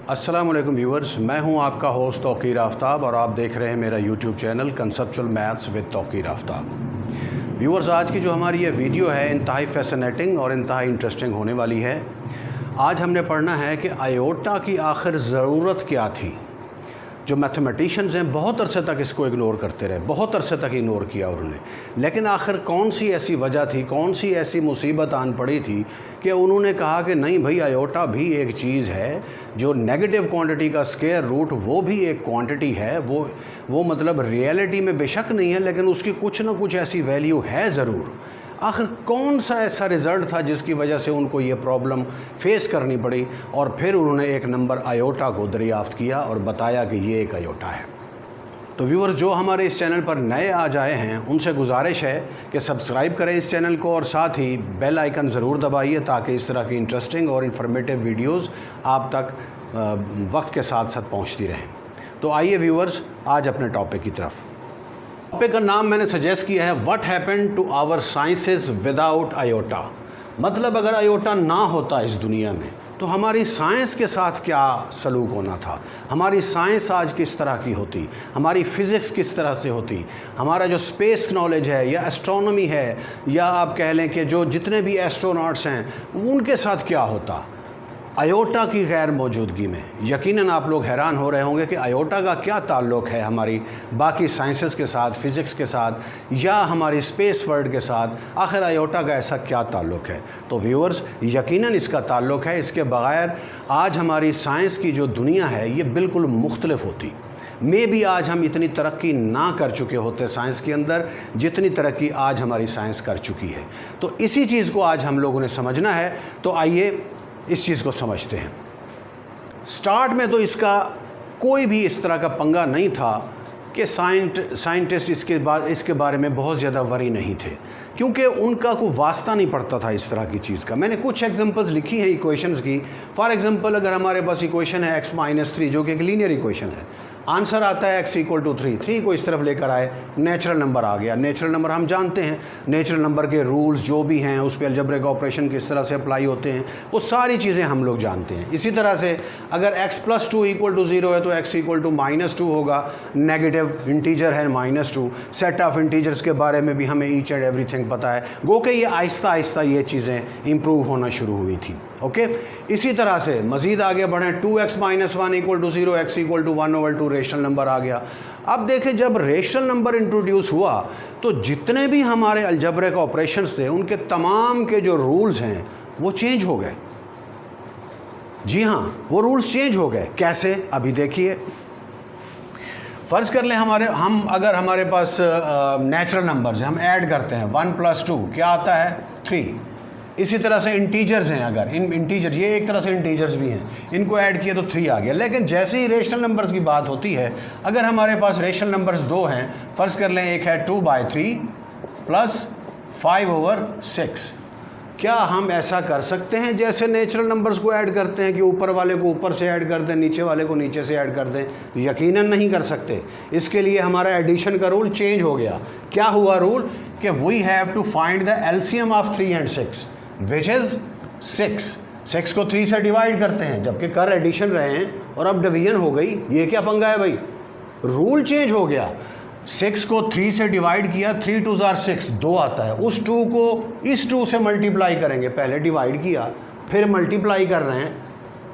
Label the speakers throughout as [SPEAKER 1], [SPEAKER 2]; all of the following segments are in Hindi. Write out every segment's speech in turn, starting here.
[SPEAKER 1] अस्सलाम वालेकुम व्यूवर्स, मैं हूं आपका होस्ट तौकीर आफ्ताब और आप देख रहे हैं मेरा YouTube channel conceptual maths with Tauqeer Aftab. Viewers, आज की जो हमारी ये वीडियो है इंतहाई फैसिनेटिंग और इंतहाई इंटरेस्टिंग होने वाली है। आज हमने पढ़ना है कि आयोटा की आखिर ज़रूरत क्या थी। जो मैथमेटिशियंस हैं बहुत अरसे तक इसको इग्नोर करते रहे, बहुत अरसे तक इग्नोर किया उन्होंने, लेकिन आखिर कौन सी ऐसी वजह थी, कौन सी ऐसी मुसीबत आन पड़ी थी कि उन्होंने कहा कि नहीं भाई, आयोटा भी एक चीज़ है, जो नेगेटिव क्वांटिटी का स्क्वायर रूट वो भी एक क्वांटिटी है, वो मतलब रियलिटी में बेशक नहीं है लेकिन उसकी कुछ ना कुछ ऐसी वैल्यू है ज़रूर। आखिर कौन सा ऐसा रिज़ल्ट था जिसकी वजह से उनको ये प्रॉब्लम फेस करनी पड़ी, और फिर उन्होंने एक नंबर आयोटा को दरियाफ़्त किया और बताया कि ये एक आयोटा है। तो व्यूअर, जो हमारे इस चैनल पर नए आज आए हैं उनसे गुजारिश है कि सब्सक्राइब करें इस चैनल को और साथ ही बेल आइकन ज़रूर दबाइए ताकि इस तरह की इंटरेस्टिंग और इन्फॉर्मेटिव वीडियोज़ आप तक वक्त के साथ साथ पहुँचती रहें। तो आइए व्यूअर्स, आज अपने टॉपिक की तरफ। टॉपिक का नाम मैंने सजेस्ट किया है what happened to our sciences without iota. मतलब अगर आयोटा ना होता इस दुनिया में तो हमारी साइंस के साथ क्या सलूक होना था, हमारी साइंस आज किस तरह की होती, हमारी फ़िज़िक्स किस तरह से होती, हमारा जो स्पेस नॉलेज है या एस्ट्रोनॉमी है या आप कह लें कि जो जितने भी एस्ट्रोनॉट्स हैं उनके साथ क्या होता आयोटा की गैर मौजूदगी में। यकीनन आप लोग हैरान हो रहे होंगे कि आयोटा का क्या ताल्लुक़ है हमारी बाकी साइंसेस के साथ, फ़िज़िक्स के साथ या हमारी स्पेस वर्ल्ड के साथ। आखिर आयोटा का ऐसा क्या ताल्लुक़ है? तो व्यूअर्स, यकीनन इसका ताल्लुक़ है। इसके बग़ैर आज हमारी साइंस की जो दुनिया है ये बिल्कुल मुख्तलिफ होती। मे भी आज हम इतनी तरक्की ना कर चुके होते साइंस के अंदर जितनी तरक्की आज हमारी साइंस कर चुकी है। तो इसी चीज़ को आज हम लोगों ने समझना है। तो आइए इस चीज़ को समझते हैं। स्टार्ट में तो इसका कोई भी इस तरह का पंगा नहीं था कि साइंटिस्ट इसके बारे में बहुत ज़्यादा वरी नहीं थे, क्योंकि उनका कोई वास्ता नहीं पड़ता था इस तरह की चीज़ का। मैंने कुछ एग्जांपल्स लिखी हैं इक्वेशंस की। फॉर एग्जांपल, अगर हमारे पास इक्वेशन है x-3 जो कि एक लीनियर इक्वेशन है, आंसर आता है x = 3, 3 को इस तरफ लेकर आए, नेचुरल नंबर आ गया। नेचुरल नंबर हम जानते हैं, नेचुरल नंबर के रूल्स जो भी हैं उस पर अलजेब्रिक ऑपरेशन किस तरह से अप्लाई होते हैं, वो सारी चीज़ें हम लोग जानते हैं। इसी तरह से अगर x + 2 = 0 है तो x = -2 होगा, नेगेटिव इंटीजर है -2। सेट ऑफ इंटीजर्स के बारे में भी हमें ईच एंड एवरीथिंग पता है। गो के ये आहिस्ता आहिस्ता ये चीज़ें इम्प्रूव होना शुरू हुई थी। ओके, इसी तरह से मज़ीद आगे बढ़ें, 2x - 1 = 0, x = 1/2 रेशनल नंबर आ गया। अब देखें, जब रेशनल नंबर इंट्रोड्यूस हुआ तो जितने भी हमारे अलजेब्रिक ऑपरेशंस थे उनके तमाम के जो रूल्स हैं वो चेंज हो गए। जी हाँ, वो रूल्स चेंज हो गए। कैसे? अभी देखिए। फ़र्ज़ कर लें अगर हमारे पास नेचुरल नंबर्स हैं, हम ऐड करते हैं 1 + 2 क्या आता है? 3। इसी तरह से इंटीजर्स हैं, अगर इन इंटीजर, ये एक तरह से इंटीजर्स भी हैं, इनको ऐड किया तो 3 आ गया। लेकिन जैसे ही रेशनल नंबर्स की बात होती है, अगर हमारे पास रेशनल नंबर्स 2 हैं, फ़र्ज़ कर लें एक है 2/3 + 5/6, क्या हम ऐसा कर सकते हैं जैसे नेचुरल नंबर्स को ऐड करते हैं कि ऊपर वाले को ऊपर से ऐड कर दें, नीचे वाले को नीचे से ऐड कर दें? यकीनन नहीं कर सकते। इसके लिए हमारा एडिशन का रूल चेंज हो गया। क्या हुआ रूल? कि we have to find the LCM of 3 and 6 which is 6। 6 को 3 से डिवाइड करते हैं, जबकि कर एडिशन रहे हैं और अब डिवीजन हो गई। ये क्या पंगा है भाई? रूल चेंज हो गया। 6 को 3 से डिवाइड किया, 3 × 2 = 6, 2 आता है। उस 2 को इस 2 से मल्टीप्लाई करेंगे, पहले डिवाइड किया फिर मल्टीप्लाई कर रहे हैं।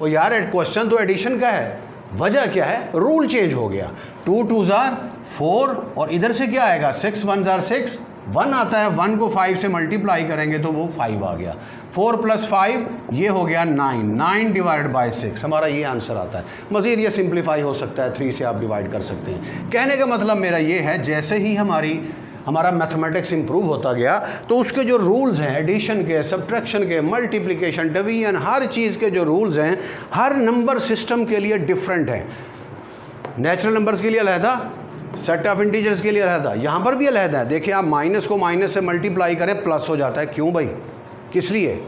[SPEAKER 1] और यार, क्वेश्चन तो एडिशन का है, वजह क्या है? रूल चेंज हो गया। 2 × 2 = 4 और इधर से क्या आएगा? 6 × 1 = 6, 1 आता है। 1 को 5 से मल्टीप्लाई करेंगे तो वो 5 आ गया। 4 + 5 ये हो गया 9, 9/6 हमारा ये आंसर आता है। मज़ीद ये सिंप्लीफाई हो सकता है, 3 से आप डिवाइड कर सकते हैं। कहने का मतलब मेरा ये है, जैसे ही हमारा मैथमेटिक्स इंप्रूव होता गया तो उसके जो रूल्स हैं एडिशन के, सब्ट्रैक्शन के, मल्टीप्लिकेशन, डिवीजन, हर चीज़ के जो रूल्स हैं हर नंबर सिस्टम के लिए डिफरेंट हैं। नेचुरल नंबर्स के लिए अलहदा, सेट ऑफ इंटीजर्स के लिए अलहदा, यहाँ पर भी अलहदा है। देखिए, आप माइनस को माइनस से मल्टीप्लाई करें प्लस हो जाता है। क्यों भाई? किस लिए?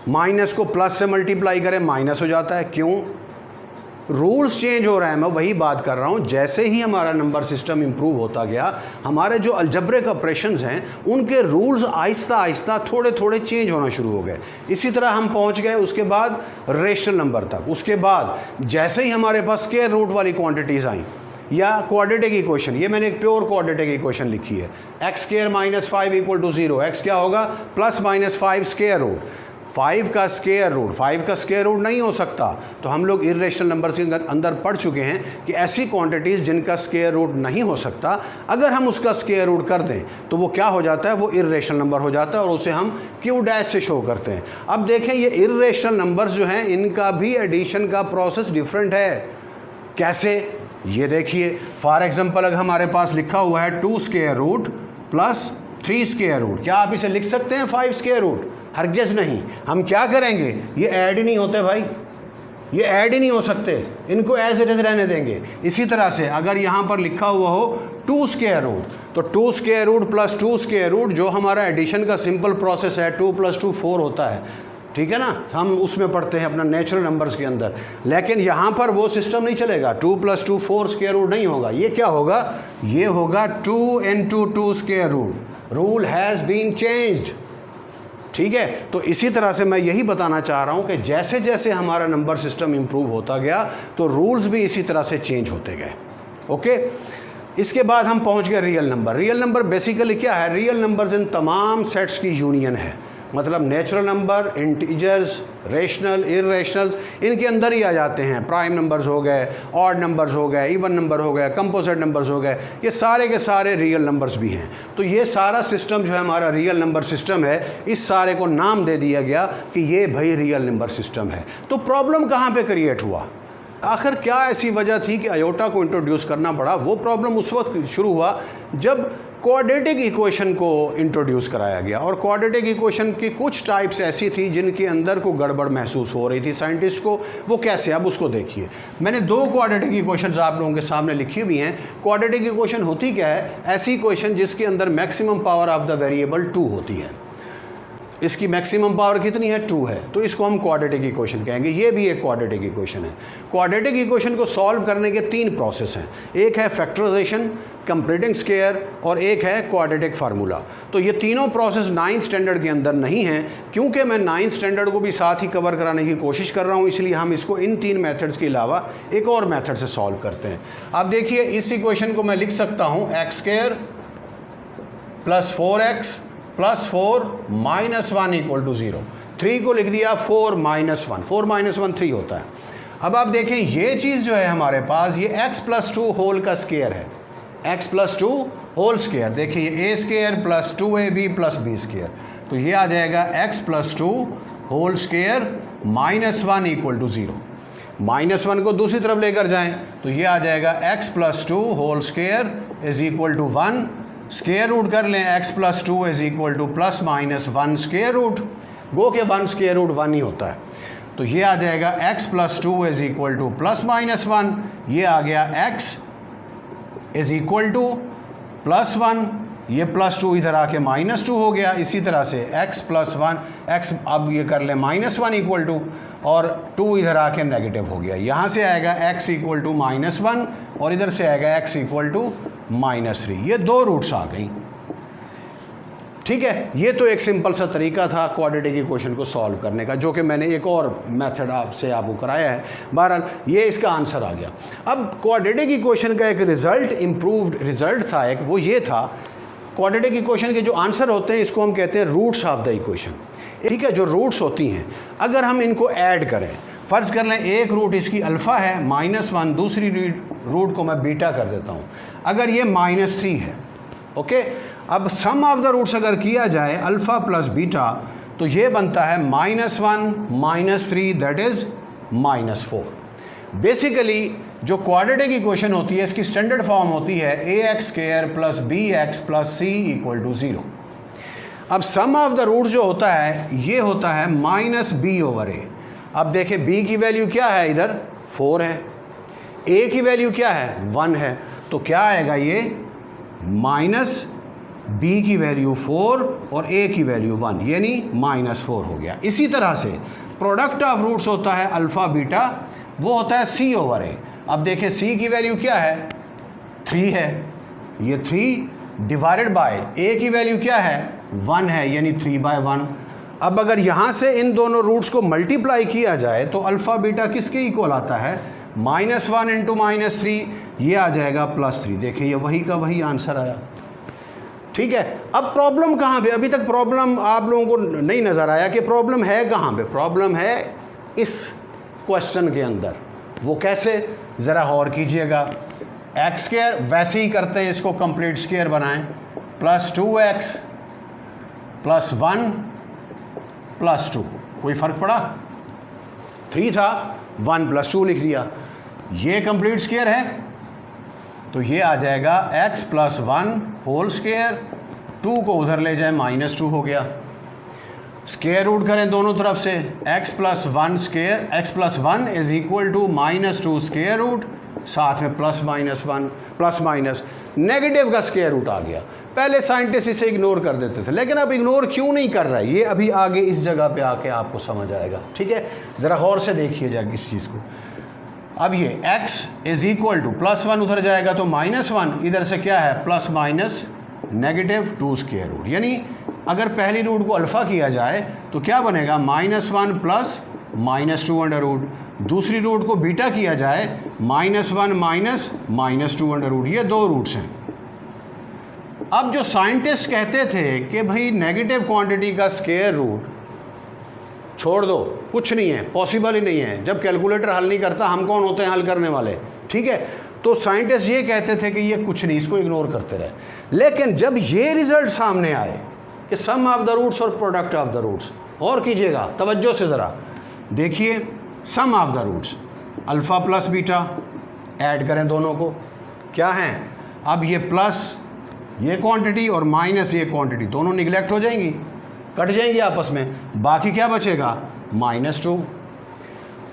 [SPEAKER 1] माइनस को प्लस से मल्टीप्लाई करें माइनस हो जाता है। क्यों? रूल्स चेंज हो रहे हैं, मैं वही बात कर रहा हूँ। जैसे ही हमारा नंबर सिस्टम इम्प्रूव होता गया, हमारे जो अलजेब्रिक ऑपरेशंस हैं उनके रूल्स आहिस्ता आहिस्ता थोड़े थोड़े चेंज होना शुरू हो गए। इसी तरह हम पहुँच गए उसके बाद रेशनल नंबर तक। उसके बाद जैसे ही हमारे पास स्क्वायर रूट वाली क्वांटिटीज़ आई या क्वाड्रेटिक इक्वेशन, ये मैंने एक प्योर क्वाड्रेटिक इक्वेशन लिखी है, x square minus 5 equal to 0, x क्या होगा प्लस माइनस 5 स्क्वायर रूट, 5 का स्क्वायर रूट, 5 का स्क्वायर रूट नहीं हो सकता। तो हम लोग इर्रेशनल नंबर्स के अंदर पढ़ चुके हैं कि ऐसी क्वांटिटीज़ जिनका स्क्वायर रूट नहीं हो सकता, अगर हम उसका स्क्वायर रूट कर दें तो वो क्या हो जाता है, वो इर्रेशनल नंबर हो जाता है और उसे हम क्यू डैश से शो करते हैं। अब देखें ये इर्रेशनल नंबर्स जो हैं इनका भी एडिशन का प्रोसेस डिफरेंट है। कैसे, ये देखिए, फॉर एग्जांपल अगर हमारे पास लिखा हुआ है 2 square root plus 3 square root, क्या आप इसे लिख सकते हैं 5 स्क्वायर रूट? हरगिज़ नहीं। हम क्या करेंगे, ये ऐड ही नहीं होते भाई, ये ऐड ही नहीं हो सकते, इनको एज इट इज़ रहने देंगे। इसी तरह से अगर यहाँ पर लिखा हुआ हो 2 स्क्वायर रूट, तो 2 square root plus 2 square root जो हमारा एडिशन का सिंपल प्रोसेस है, 2 + 2 4 होता है, ठीक है ना, हम उसमें पढ़ते हैं अपना नेचुरल नंबर्स के अंदर। लेकिन यहाँ पर वो सिस्टम नहीं चलेगा, 2 + 2 4 स्क्वायर रूट नहीं होगा। ये क्या होगा, ये होगा 2 × 2 square root. Rule has been changed, ठीक है। तो इसी तरह से मैं यही बताना चाह रहा हूँ कि जैसे जैसे हमारा नंबर सिस्टम इम्प्रूव होता गया तो रूल्स भी इसी तरह से चेंज होते गए। ओके, इसके बाद हम पहुँच गए real number. Real number basically क्या है, रियल नंबर्स इन तमाम सेट्स की यूनियन है, मतलब नेचुरल नंबर, इंटीजर्स, रेशनल, इर्रेशनल्स इनके अंदर ही आ जाते हैं। प्राइम नंबर्स हो गए, ऑड नंबर्स हो गए, इवन नंबर हो गए, कंपोजिट नंबर्स हो गए, ये सारे के सारे रियल नंबर्स भी हैं। तो ये सारा सिस्टम जो है हमारा रियल नंबर सिस्टम है, इस सारे को नाम दे दिया गया कि ये भाई रियल नंबर सिस्टम है। तो प्रॉब्लम कहाँ पे क्रिएट हुआ, आखिर क्या ऐसी वजह थी कि आयोटा को इंट्रोड्यूस करना पड़ा? वो प्रॉब्लम उस वक्त शुरू हुआ जब क्वाड्रेटिक इक्वेशन को इंट्रोड्यूस कराया गया। और क्वाड्रेटिक इक्वेशन की कुछ टाइप्स ऐसी थी जिनके अंदर को गड़बड़ महसूस हो रही थी साइंटिस्ट को। वो कैसे, अब उसको देखिए। मैंने 2 क्वाड्रेटिक इक्वेशंस आप लोगों के सामने लिखी हुई हैं। क्वाड्रेटिक इक्वेशन होती क्या है, ऐसी इक्वेशन जिसके अंदर maximum power of the variable 2 होती है। इसकी मैक्सिमम पावर कितनी है, 2 है, तो इसको हम क्वाड्रेटिक इक्वेशन कहेंगे। ये भी एक क्वाड्रेटिक इक्वेशन है। क्वाड्रेटिक इक्वेशन को सॉल्व करने के 3 प्रोसेस हैं, एक है फैक्टराइजेशन, कंप्लीटिंग स्क्वायर और एक है क्वाड्रेटिक फार्मूला। तो ये तीनों प्रोसेस 9th स्टैंडर्ड के अंदर नहीं हैं। क्योंकि मैं 9th स्टैंडर्ड को भी साथ ही कवर कराने की कोशिश कर रहा हूँ, इसलिए हम इसको इन 3 मेथड्स के अलावा एक और मेथड से सॉल्व करते हैं। अब देखिए, इस इक्वेशन को मैं लिख सकता हूँ x² + 4x + 4 - 1 = 0। 3 को लिख दिया 4 - 1, 4 - 1 3 होता है। अब आप देखें, ये चीज़ जो है हमारे पास, ये x + 2 होल का स्क्वायर है, x + 2 होल स्क्वायर। देखिए ये a² + 2ab + b², तो ये आ जाएगा x + 2 होल स्क्वायर - 1 = 0। -1 को दूसरी तरफ लेकर जाएं तो ये आ जाएगा x + 2 whole square = 1। Square root कर लें, x + 2 = ±1 स्क्वायर रूट। गो के 1 स्क्वायर रूट 1 ही होता है, तो ये आ जाएगा x + 2 = ±1। ये आ गया x = +1, ये +2 इधर आके -2 हो गया। इसी तरह से x + 1, x अब ये कर लें -1 = और 2 इधर आके नेगेटिव हो गया। यहाँ से आएगा x = -1 और इधर से आएगा x = -3। ये 2 रूट्स आ गई, ठीक है। ये तो एक सिंपल सा तरीका था क्वाड्रेटिक इक्वेशन को सॉल्व करने का, जो कि मैंने एक और मेथड आपसे आपको कराया है। बहरहाल ये इसका आंसर आ गया। अब क्वाड्रेटिक इक्वेशन का एक रिज़ल्ट, इम्प्रूव्ड रिज़ल्ट था एक, वो ये था, क्वाड्रेटिक इक्वेशन के जो आंसर होते हैं इसको हम कहते हैं रूट्स ऑफ द इक्वेशन, ठीक है। जो रूट्स होती हैं अगर हम इनको ऐड करें, फ़र्ज़ कर लें एक रूट इसकी अल्फ़ा है -1, दूसरी रूट को मैं बीटा कर देता हूँ, अगर ये -3 है, ओके। अब सम ऑफ द रूट्स अगर किया जाए अल्फ़ा + बीटा, तो ये बनता है -1 - 3 दैट इज़ -4। बेसिकली जो क्वाड्रेटिक इक्वेशन होती है इसकी स्टैंडर्ड फॉर्म होती है ax² + bx + c = 0। अब सम ऑफ द रूट्स जो होता है ये होता है -b/a। अब देखें b की वैल्यू क्या है, इधर 4 है, a की वैल्यू क्या है 1 है, तो क्या आएगा ये -b की वैल्यू 4 और a की वैल्यू 1, यानी -4 हो गया। इसी तरह से प्रोडक्ट ऑफ रूट्स होता है अल्फ़ा बीटा, वो होता है c ओवर a। अब देखें c की वैल्यू क्या है, 3 है, ये 3 डिवाइडेड बाय a की वैल्यू क्या है, 1 है, यानी 3/1। अब अगर यहाँ से इन दोनों रूट्स को मल्टीप्लाई किया जाए तो अल्फ़ा बीटा किसके इक्वल आता है, -1 इंटू -3, ये आ जाएगा +3। देखिए ये वही का वही आंसर आया। ठीक है, अब प्रॉब्लम कहाँ पे, अभी तक प्रॉब्लम आप लोगों को नहीं नज़र आया कि प्रॉब्लम है कहाँ पे। प्रॉब्लम है इस क्वेश्चन के अंदर। वो कैसे, ज़रा गौर कीजिएगा। x², वैसे ही करते हैं, इसको कंप्लीट स्क्वायर बनाएं, +2x +1 +2, कोई फ़र्क पड़ा, 3 था, 1 + 2 लिख दिया। ये कंप्लीट स्क्वायर है तो ये आ जाएगा x + 1 होल स्क्वायर, 2 को उधर ले जाए -2 हो गया। स्क्वायर रूट करें दोनों तरफ से, x + 1 square, x + 1 is equal to -2 square root, साथ में +-1 प्लस नेगेटिव का स्क्वायर रूट आ गया। पहले साइंटिस्ट इसे इग्नोर कर देते थे, लेकिन अब इग्नोर क्यों नहीं कर रहा है, ये अभी आगे इस जगह पे आके आपको समझ आएगा। ठीक है, ज़रा गौर से देखिए जाए इस चीज़ को। अब ये x इज इक्वल टू +1 उधर जाएगा तो -1, इधर से क्या है +-2 स्क्वायर रूट, यानी अगर पहली रूट को अल्फ़ा किया जाए तो क्या बनेगा, -1 प्लस -2 अंडर रूट। दूसरी रूट को बीटा किया जाए, -1 माइनस -2 अंडर रूट। ये दो रूट्स हैं। अब जो साइंटिस्ट कहते थे कि भाई नेगेटिव क्वांटिटी का स्क्वायर रूट छोड़ दो, कुछ नहीं है, पॉसिबल ही नहीं है, जब कैलकुलेटर हल नहीं करता हम कौन होते हैं हल करने वाले। ठीक है, तो साइंटिस्ट ये कहते थे कि ये कुछ नहीं, इसको इग्नोर करते रहे। लेकिन जब ये रिजल्ट सामने आए कि सम ऑफ द रूट्स और प्रोडक्ट ऑफ द रूट्स, और कीजिएगा तवज्जो से ज़रा देखिए, sum of the roots alpha plus beta, add करें दोनों को, क्या हैं, अब ये प्लस ये क्वांटिटी और माइनस ये क्वांटिटी दोनों निगलेक्ट हो जाएंगी, कट जाएंगी आपस में, बाकी क्या बचेगा, -2।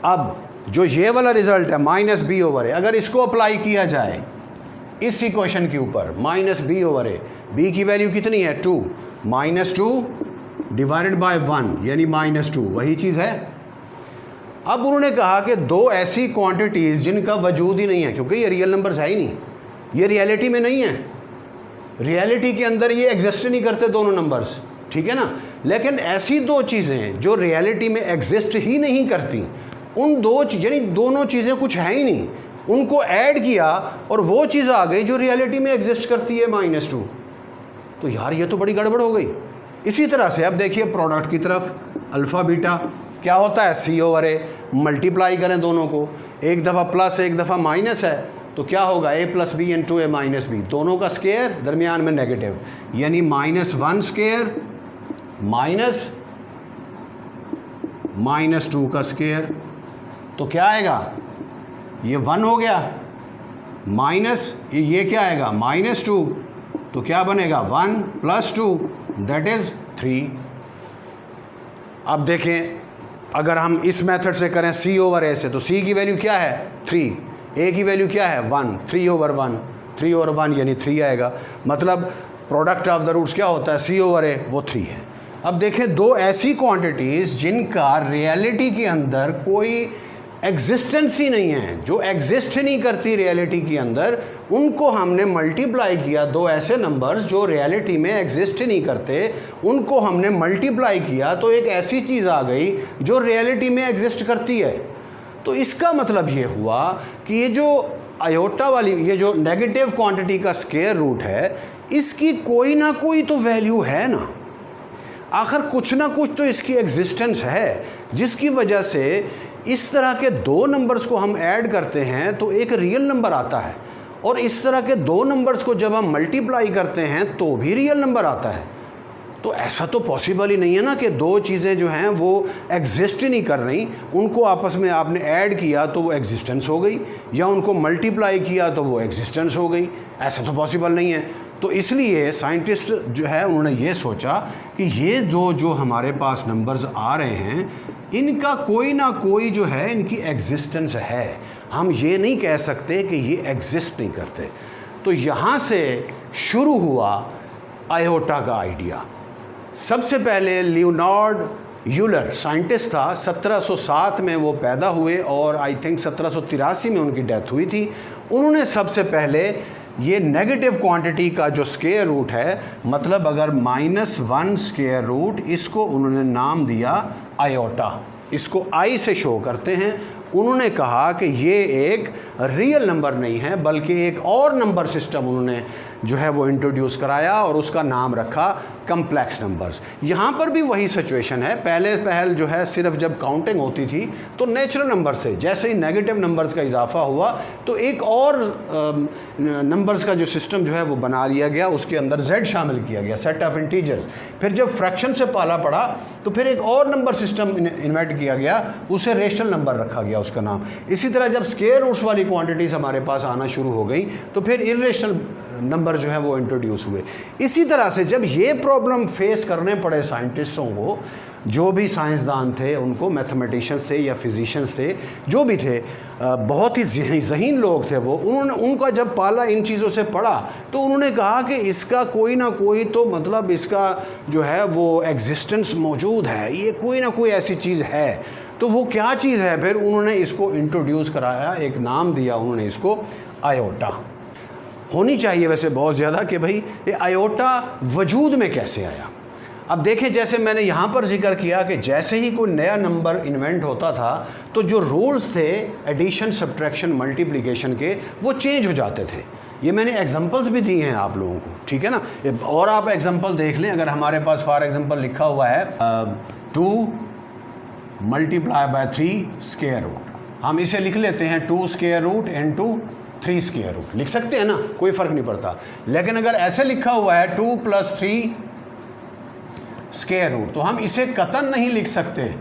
[SPEAKER 1] अब जो ये वाला रिजल्ट है -b/a, अगर इसको अप्लाई किया जाए इस इक्वेशन के ऊपर, -b/a, b की वैल्यू कितनी है, 2, -2 डिवाइडेड बाय 1 यानी -2, वही चीज़ है। अब उन्होंने कहा कि दो ऐसी क्वांटिटीज़ जिनका वजूद ही नहीं है, क्योंकि ये रियल नंबर्स है ही नहीं, ये रियलिटी में नहीं है, रियलिटी के अंदर ये एग्जिस्ट नहीं करते दोनों नंबर्स, ठीक है ना। लेकिन ऐसी दो चीज़ें जो रियलिटी में एग्जिस्ट ही नहीं करती, उन दो यानी दोनों चीज़ें कुछ है ही नहीं, उनको ऐड किया और वो चीज़ आ गई जो रियलिटी में एग्जिस्ट करती है, -2। तो यार ये तो बड़ी गड़बड़ हो गई। इसी तरह से अब देखिए प्रोडक्ट की तरफ, अल्फ़ा बीटा क्या होता है, c/a, मल्टीप्लाई करें दोनों को, एक दफ़ा प्लस एक दफ़ा माइनस है तो क्या होगा, a + b into a - b, दोनों का स्क्वायर, दरमियान में नेगेटिव, यानी -1 स्क्वायर माइनस -2 का स्क्वायर, तो क्या आएगा, ये 1 हो गया, माइनस ये क्या आएगा, -2, तो क्या बनेगा, 1 + 2 दैट इज़ 3। अब देखें अगर हम इस मेथड से करें c/a से, तो c की वैल्यू क्या है, 3, a की वैल्यू क्या है, 1, 3/1, 3/1 यानी 3 आएगा। मतलब प्रोडक्ट ऑफ द रूट्स क्या होता है, c/a, वो 3 है। अब देखें दो ऐसी क्वांटिटीज़ जिनका रियलिटी के अंदर कोई एग्जिस्टेंस ही नहीं है, जो एग्जिस्ट ही नहीं करती रियलिटी के अंदर, उनको हमने मल्टीप्लाई किया, दो ऐसे नंबर्स जो रियलिटी में एग्जिस्ट ही नहीं करते, उनको हमने मल्टीप्लाई किया तो एक ऐसी चीज़ आ गई जो रियलिटी में एग्जिस्ट करती है। तो इसका मतलब ये हुआ कि ये जो आयोटा वाली, ये जो नेगेटिव क्वांटिटी का स्क्वायर रूट है, इसकी कोई ना कोई तो वैल्यू है ना, आखिर कुछ ना कुछ तो इसकी एग्जिस्टेंस है, जिसकी वजह से इस तरह के दो नंबर्स को हम ऐड करते हैं तो एक रियल नंबर आता है, और इस तरह के दो नंबर्स को जब हम मल्टीप्लाई करते हैं तो भी रियल नंबर आता है। तो ऐसा तो पॉसिबल ही नहीं है ना कि दो चीज़ें जो हैं वो एग्जिस्ट ही नहीं कर रही, उनको आपस में आपने ऐड किया तो वो एग्जिस्टेंस हो गई, या उनको मल्टीप्लाई किया तो वो एग्जिस्टेंस हो गई, ऐसा तो पॉसिबल नहीं है। तो इसलिए साइंटिस्ट जो है उन्होंने ये सोचा कि ये जो हमारे पास नंबर्स आ रहे हैं, इनका कोई ना कोई जो है इनकी एग्जिस्टेंस है, हम ये नहीं कह सकते कि ये एग्जिस्ट नहीं करते। तो यहाँ से शुरू हुआ आयोटा का आइडिया। सबसे पहले लियोनार्ड यूलर साइंटिस्ट था, 1707 में वो पैदा हुए और आई थिंक 1783 में उनकी डेथ हुई थी। उन्होंने सबसे पहले ये नेगेटिव क्वांटिटी का जो स्क्वायर रूट है, मतलब अगर -1 स्क्वायर रूट, इसको उन्होंने नाम दिया आयोटा। इसको आई से शो करते हैं। उन्होंने कहा कि ये एक रियल नंबर नहीं है बल्कि एक और नंबर सिस्टम उन्होंने जो है वो इंट्रोड्यूस कराया और उसका नाम रखा कम्प्लेक्स नंबर्स। यहाँ पर भी वही सिचुएशन है। पहल जो है सिर्फ जब काउंटिंग होती थी तो नेचुरल नंबर से जैसे ही नेगेटिव नंबर्स का इजाफा हुआ तो एक और नंबर्स का जो सिस्टम जो है वो बना लिया गया, उसके अंदर z शामिल किया गया, सेट ऑफ इंटीजर्स। फिर जब फ्रैक्शन से पाला पड़ा तो फिर एक और नंबर सिस्टम इन्वेंट किया गया, उसे रेशनल नंबर रखा गया उसका नाम। इसी तरह जब स्क्वायर रूट्स वाली क्वांटिटीज़ हमारे पास आना शुरू हो गई तो फिर इरेशनल नंबर जो है वो इंट्रोड्यूस हुए। इसी तरह से जब ये प्रॉब्लम फेस करने पड़े साइंटिस्टों को, जो भी साइंसदान थे उनको, मैथमेटिशियंस थे या फिजिशियंस थे, जो भी थे, बहुत ही ज़हीन लोग थे वो, उनका जब पाला इन चीज़ों से पड़ा तो उन्होंने कहा कि इसका कोई ना कोई तो मतलब इसका जो है वो एग्जिस्टेंस मौजूद है, ये कोई ना कोई ऐसी चीज़ है। तो वो क्या चीज़ है? फिर उन्होंने इसको इंट्रोड्यूस कराया, एक नाम दिया उन्होंने इसको आयोटा। होनी चाहिए वैसे बहुत ज़्यादा कि भाई ये आयोटा वजूद में कैसे आया। अब देखें, जैसे मैंने यहाँ पर जिक्र किया कि जैसे ही कोई नया नंबर इन्वेंट होता था तो जो रूल्स थे एडिशन, सब्ट्रैक्शन, मल्टीप्लिकेशन के, वो चेंज हो जाते थे। ये मैंने एग्जांपल्स भी दी हैं आप लोगों को, ठीक है ना। और आप एग्जांपल देख लें, अगर हमारे पास फॉर एग्जांपल लिखा हुआ है 2 × 3 स्क्वायर रूट, हम इसे लिख लेते हैं 2 स्क्वायर रूट × 3 स्क्वायर रूट, लिख सकते हैं ना, कोई फ़र्क नहीं पड़ता। लेकिन अगर ऐसे लिखा हुआ है 2 + 3 स्क्वायर रूट, तो हम इसे कतन नहीं लिख सकते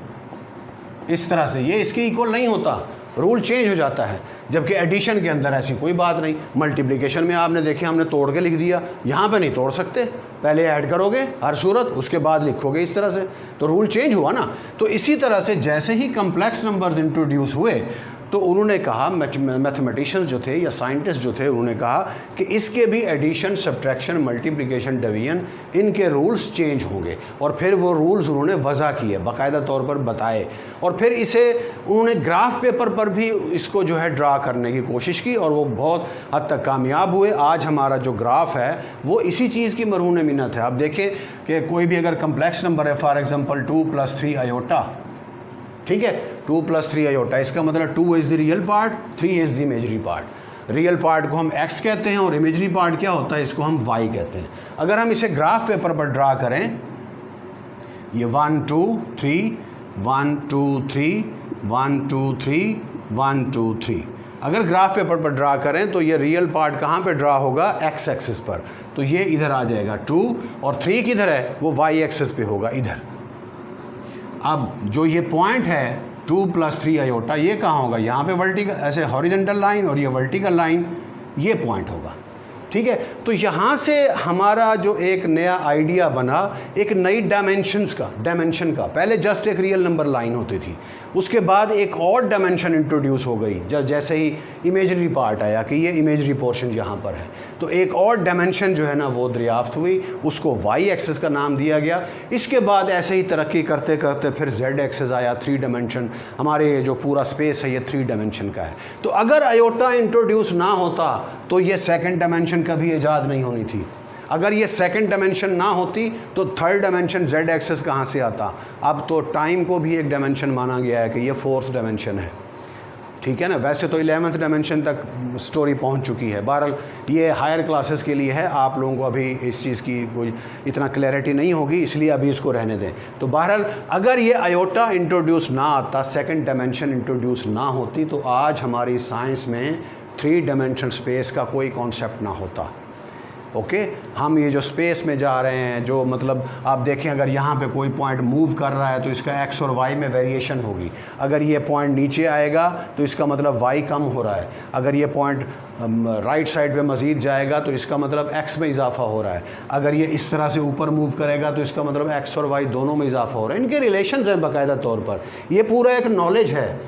[SPEAKER 1] इस तरह से, ये इसके इक्वल नहीं होता, रूल चेंज हो जाता है। जबकि एडिशन के अंदर ऐसी कोई बात नहीं। मल्टीप्लिकेशन में आपने देखे हमने तोड़ के लिख दिया, यहाँ पे नहीं तोड़ सकते, पहले ऐड करोगे हर सूरत, उसके बाद लिखोगे इस तरह से, तो रूल चेंज हुआ ना। तो इसी तरह से जैसे ही कम्प्लेक्स नंबर्स इंट्रोड्यूस हुए तो उन्होंने कहा, मैथमेटिशियंस जो थे या साइंटिस्ट जो थे, उन्होंने कहा कि इसके भी एडिशन, सब्ट्रैक्शन, मल्टीप्लिकेशन, डिवीजन, इनके रूल्स चेंज होंगे। और फिर वो रूल्स उन्होंने वज़ा किए, बाकायदा तौर पर बताए, और फिर इसे उन्होंने ग्राफ पेपर पर भी इसको जो है ड्रा करने की कोशिश की और वो बहुत हद तक कामयाब हुए। आज हमारा जो ग्राफ है वो इसी चीज़ की मरहून मिन्नत है। आप देखें कि कोई भी अगर कम्प्लेक्स नंबर है, फॉर एग्ज़ाम्पल 2 + 3 आयोटा, ठीक है, 2 + 3 आयोटा, इसका मतलब 2 is the real part, 3 is the imagery part. Real part को हम x कहते हैं और इमेजरी पार्ट क्या होता है, इसको हम y कहते हैं। अगर हम इसे ग्राफ पेपर पर ड्रा करें, ये 1 2 3 1 2 3 1 2 3 1 2 3, अगर ग्राफ पेपर पर ड्रा करें तो ये रियल पार्ट कहाँ पे ड्रा होगा, x एक्सिस पर, तो ये इधर आ जाएगा 2, और 3 किधर है, वो y एक्सिस पे होगा इधर। अब जो ये पॉइंट है 2 + 3 आयोटा, ये कहाँ होगा, यहाँ पे वर्टिकल, ऐसे हॉरिजॉन्टल लाइन और ये वर्टिकल लाइन, ये पॉइंट होगा, ठीक है। तो यहाँ से हमारा जो एक नया आइडिया बना, एक नई डायमेंशन का, पहले जस्ट एक रियल नंबर लाइन होती थी, उसके बाद एक और डायमेंशन इंट्रोड्यूस हो गई जब जैसे ही इमेजरी पार्ट आया कि ये इमेजरी पोर्शन यहाँ पर है, तो एक और डायमेंशन जो है ना वो दरियाफ्त हुई, उसको y एक्सिस का नाम दिया गया। इसके बाद ऐसे ही तरक्की करते करते फिर z एक्सिस आया, 3 डायमेंशन, हमारे जो पूरा स्पेस है ये 3 डायमेंशन का है। तो अगर आयोटा इंट्रोड्यूस ना होता तो ये सेकंड डायमेंशन कभी ईजाद नहीं होनी थी। अगर ये सेकंड डायमेंशन ना होती तो थर्ड डायमेंशन z एक्सिस कहाँ से आता। अब तो टाइम को भी एक डायमेंशन माना गया है कि ये 4th डायमेंशन है, ठीक है ना। वैसे तो 11th डायमेंशन तक स्टोरी पहुंच चुकी है। बहरहाल ये हायर क्लासेस के लिए है, आप लोगों को अभी इस चीज़ की कोई इतना क्लैरिटी नहीं होगी, इसलिए अभी इसको रहने दें। तो बहरहाल अगर ये आयोटा इंट्रोड्यूस ना आता, सेकंड डायमेंशन इंट्रोड्यूस ना होती, तो आज हमारी साइंस में 3 डायमेंशनल स्पेस का कोई कॉन्सेप्ट ना होता। ओके, हम ये जो स्पेस में जा रहे हैं, जो मतलब आप देखें अगर यहाँ पे कोई पॉइंट मूव कर रहा है तो इसका x और y में वेरिएशन होगी। अगर ये पॉइंट नीचे आएगा तो इसका मतलब y कम हो रहा है। अगर ये पॉइंट राइट साइड पे मज़ीद जाएगा तो इसका मतलब x में इजाफा हो रहा है। अगर ये इस तरह से ऊपर मूव करेगा तो इसका मतलब x और y दोनों में इजाफा हो रहा है। इनके रिलेशंस हैं बाकायदा तौर पर। ये पूरा एक नॉलेज है,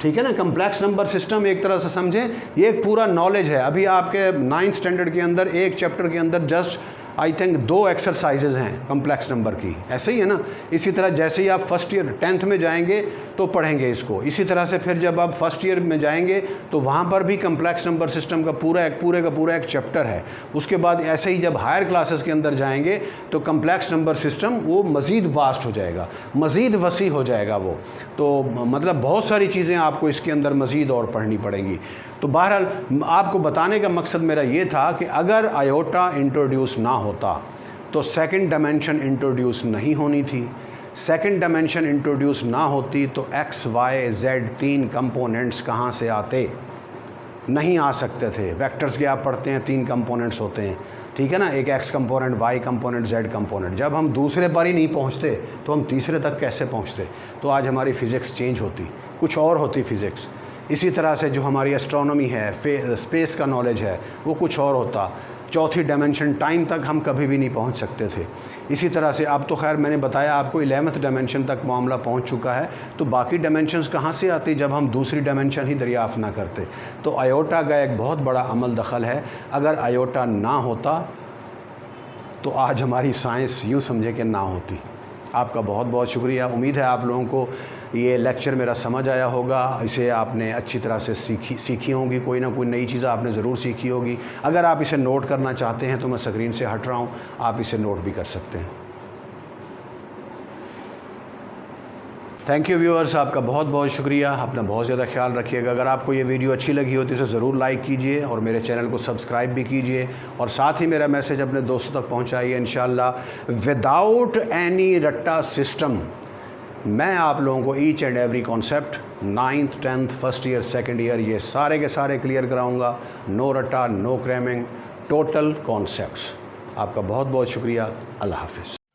[SPEAKER 1] ठीक है ना। कम्प्लेक्स नंबर सिस्टम एक तरह से समझें, ये एक पूरा नॉलेज है। अभी आपके 9th स्टैंडर्ड के अंदर एक चैप्टर के अंदर जस्ट आई थिंक 2 एक्सरसाइजेज हैं कम्प्लेक्स नंबर की, ऐसे ही है ना। इसी तरह जैसे ही आप फर्स्ट ईयर 10th में जाएंगे तो पढ़ेंगे इसको, इसी तरह से फिर जब आप फर्स्ट ईयर में जाएंगे तो वहाँ पर भी कम्प्लेक्स नंबर सिस्टम का पूरे का पूरा एक चैप्टर है। उसके बाद ऐसे ही जब हायर क्लासेस के अंदर जाएंगे तो कम्प्लेक्स नंबर सिस्टम वो मज़ीद वास्ट हो जाएगा, मज़ीद वसी हो जाएगा वो। तो मतलब बहुत सारी चीज़ें आपको इसके अंदर मज़ीद और पढ़नी पड़ेंगी। तो बहरहाल आपको बताने का मकसद मेरा ये था कि अगर आयोटा इंट्रोड्यूस ना होता तो सेकंड डायमेंशन इंट्रोड्यूस नहीं होनी थी। सेकंड डायमेंशन इंट्रोड्यूस ना होती तो एक्स वाई जेड 3 कंपोनेंट्स कहाँ से आते? नहीं आ सकते थे। वेक्टर्स के आप पढ़ते हैं 3 कंपोनेंट्स होते हैं, ठीक है ना, एक x component, y component, z component. जब हम दूसरे पर ही नहीं पहुंचते तो हम तीसरे तक कैसे पहुंचते? तो आज हमारी फ़िज़िक्स चेंज होती, कुछ और होती फ़िज़िक्स। इसी तरह से जो हमारी एस्ट्रोनॉमी है, स्पेस का नॉलेज है, वो कुछ और होता। चौथी डायमेंशन टाइम तक हम कभी भी नहीं पहुंच सकते थे। इसी तरह से अब तो खैर मैंने बताया आपको 11th डायमेंशन तक मामला पहुंच चुका है, तो बाकी डायमेंशंस कहाँ से आती जब हम दूसरी डायमेंशन ही दरियाफ़्त ना करते? तो आयोटा का एक बहुत बड़ा अमल दखल है। अगर आयोटा ना होता तो आज हमारी साइंस यूँ समझे कि ना होती। आपका बहुत बहुत शुक्रिया। उम्मीद है आप लोगों को ये लेक्चर मेरा समझ आया होगा, इसे आपने अच्छी तरह से सीखी होंगी, कोई ना कोई नई चीज़ आपने ज़रूर सीखी होगी। अगर आप इसे नोट करना चाहते हैं तो मैं स्क्रीन से हट रहा हूँ, आप इसे नोट भी कर सकते हैं। थैंक यू व्यूअर्स, आपका बहुत बहुत शुक्रिया। अपना बहुत ज़्यादा ख्याल रखिएगा। अगर आपको ये वीडियो अच्छी लगी हो तो इसे ज़रूर लाइक कीजिए और मेरे चैनल को सब्सक्राइब भी कीजिए, और साथ ही मेरा मैसेज अपने दोस्तों तक पहुंचाइए। इंशाल्लाह विदाउट एनी रट्टा सिस्टम मैं आप लोगों को each and every concept 9th 10th first year second year ये सारे के सारे क्लियर कराऊंगा। नो रट्टा, नो क्रैमिंग, टोटल कॉन्सेप्ट्स। आपका बहुत बहुत शुक्रिया। अल्लाह हाफ़िज़।